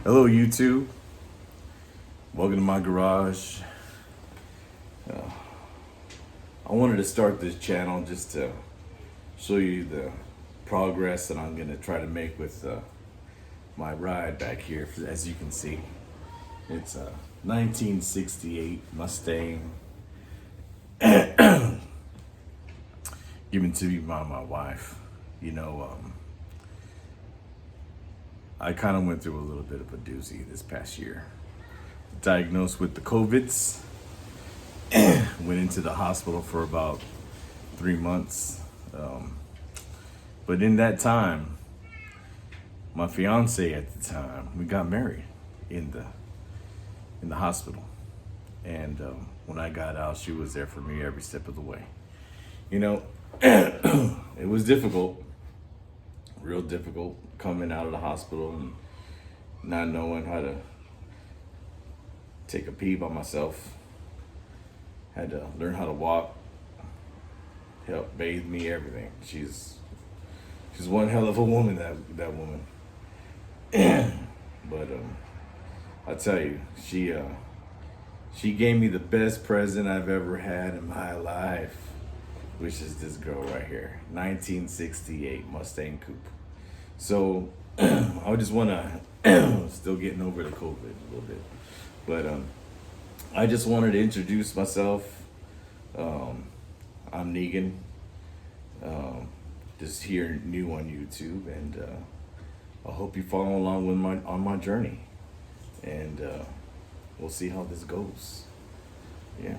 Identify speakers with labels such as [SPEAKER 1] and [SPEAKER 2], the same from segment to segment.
[SPEAKER 1] Hello YouTube, welcome to my garage. I wanted to start this channel just to show you the progress that I'm going to try to make with my ride back here. As you can see, it's a 1968 Mustang given to me by my wife. I kind of went through a little bit of a doozy this past year. Diagnosed with the COVIDs, went into the hospital for about 3 months. But in that time, my fiance at the time, we got married in the hospital. And when I got out, she was there for me every step of the way. It was difficult, real difficult, coming out of the hospital and not knowing how to take a pee by myself. Had to learn how to walk, help bathe me, everything. She's one hell of a woman, that woman. But I tell you, she gave me the best present I've ever had in my life, which is this girl right here, 1968 Mustang Coupe. So I just wanna still getting over the COVID a little bit, but I just wanted to introduce myself. I'm Negan, just here new on YouTube, and I hope you follow along with my journey, and we'll see how this goes. Yeah.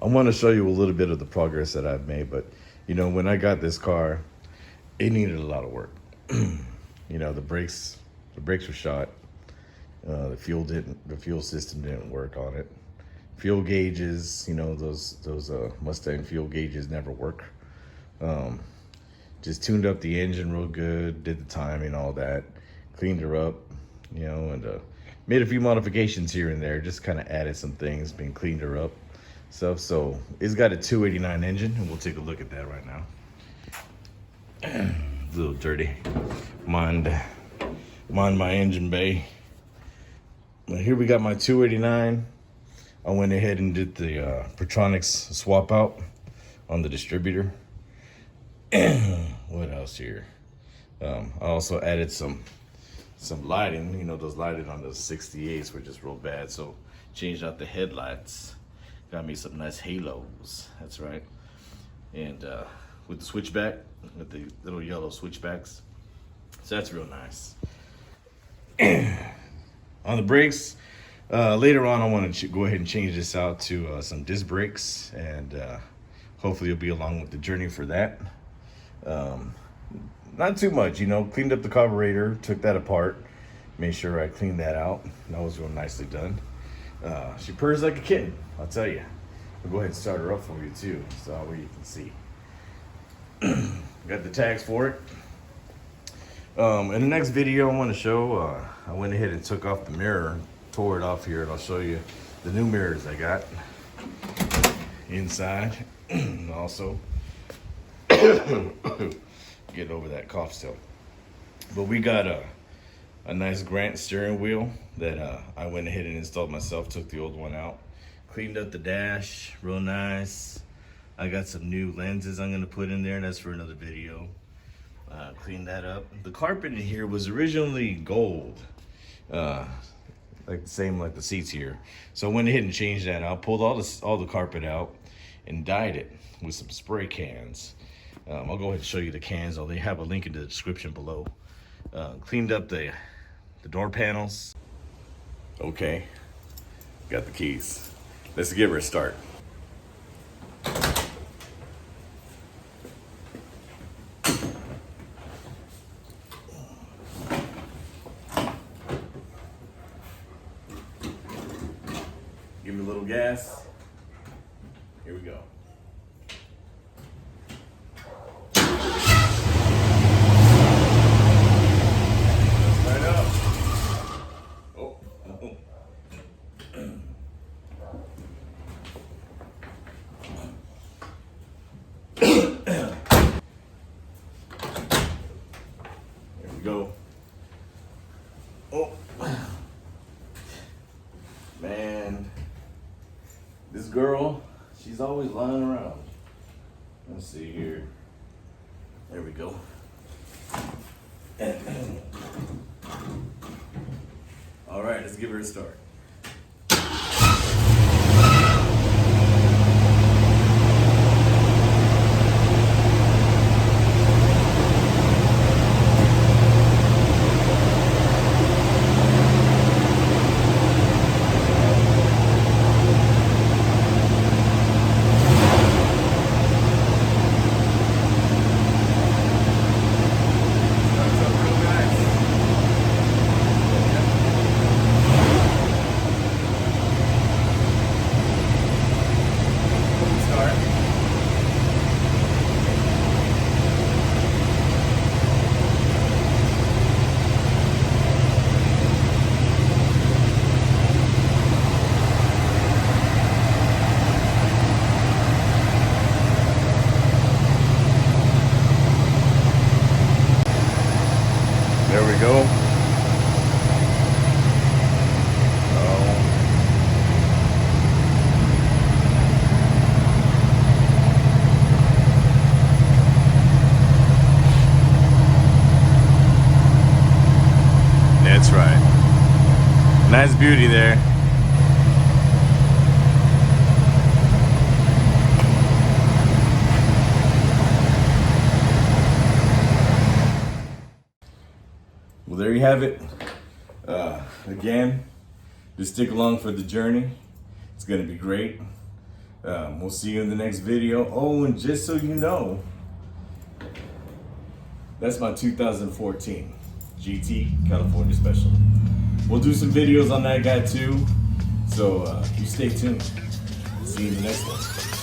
[SPEAKER 1] I want to show you a little bit of the progress that I've made, but when I got this car, it needed a lot of work. The brakes were shot. The fuel system didn't work on it. Fuel gauges, those Mustang fuel gauges never work. Just tuned up the engine real good, did the timing, all that, cleaned her up, and made a few modifications here and there, just kind of added some things, been cleaned her up, stuff. So it's got a 289 engine, and we'll take a look at that right now. A little dirty. Mind my engine bay. Well, here we got my 289. I went ahead and did the Pertronics swap out on the distributor. What else here? I also added some lighting. Those lighting on the 68s were just real bad, so changed out the headlights. Got me some nice halos. That's right. And with the switchback, with the little yellow switchbacks, so that's real nice. On the brakes, later on, I want to go ahead and change this out to some disc brakes, and hopefully you'll be along with the journey for that. Not too much, cleaned up the carburetor, took that apart, made sure I cleaned that out. That was real nicely done. She purrs like a kitten, I'll tell you. I'll go ahead and start her up for you too, so where you can see. Got the tags for it. In the next video I want to show, I went ahead and took off the mirror, tore it off here, and I'll show you the new mirrors I got inside. And also get over that cough still. But we got a nice Grant steering wheel that I went ahead and installed myself, took the old one out, cleaned up the dash, real nice. I got some new lenses I'm gonna put in there, that's for another video. Clean that up. The carpet in here was originally gold, like the same like the seats here. So I went ahead and changed that out, pulled all the carpet out, and dyed it with some spray cans. I'll go ahead and show you the cans. They have a link in the description below. Cleaned up the door panels. Okay, got the keys. Let's give her a start. Give me a little gas. Here we go. Right up. Oh. There we go. Oh, man, this girl, she's always lying around. Let's see here. There we go. All right, let's give her a start. There we go. That's right. Nice beauty there. Well, there you have it. Again, just stick along for the journey. It's gonna be great. We'll see you in the next video. Oh, and just so you know, that's my 2014 GT California Special. We'll do some videos on that guy too. So you stay tuned. See you in the next one.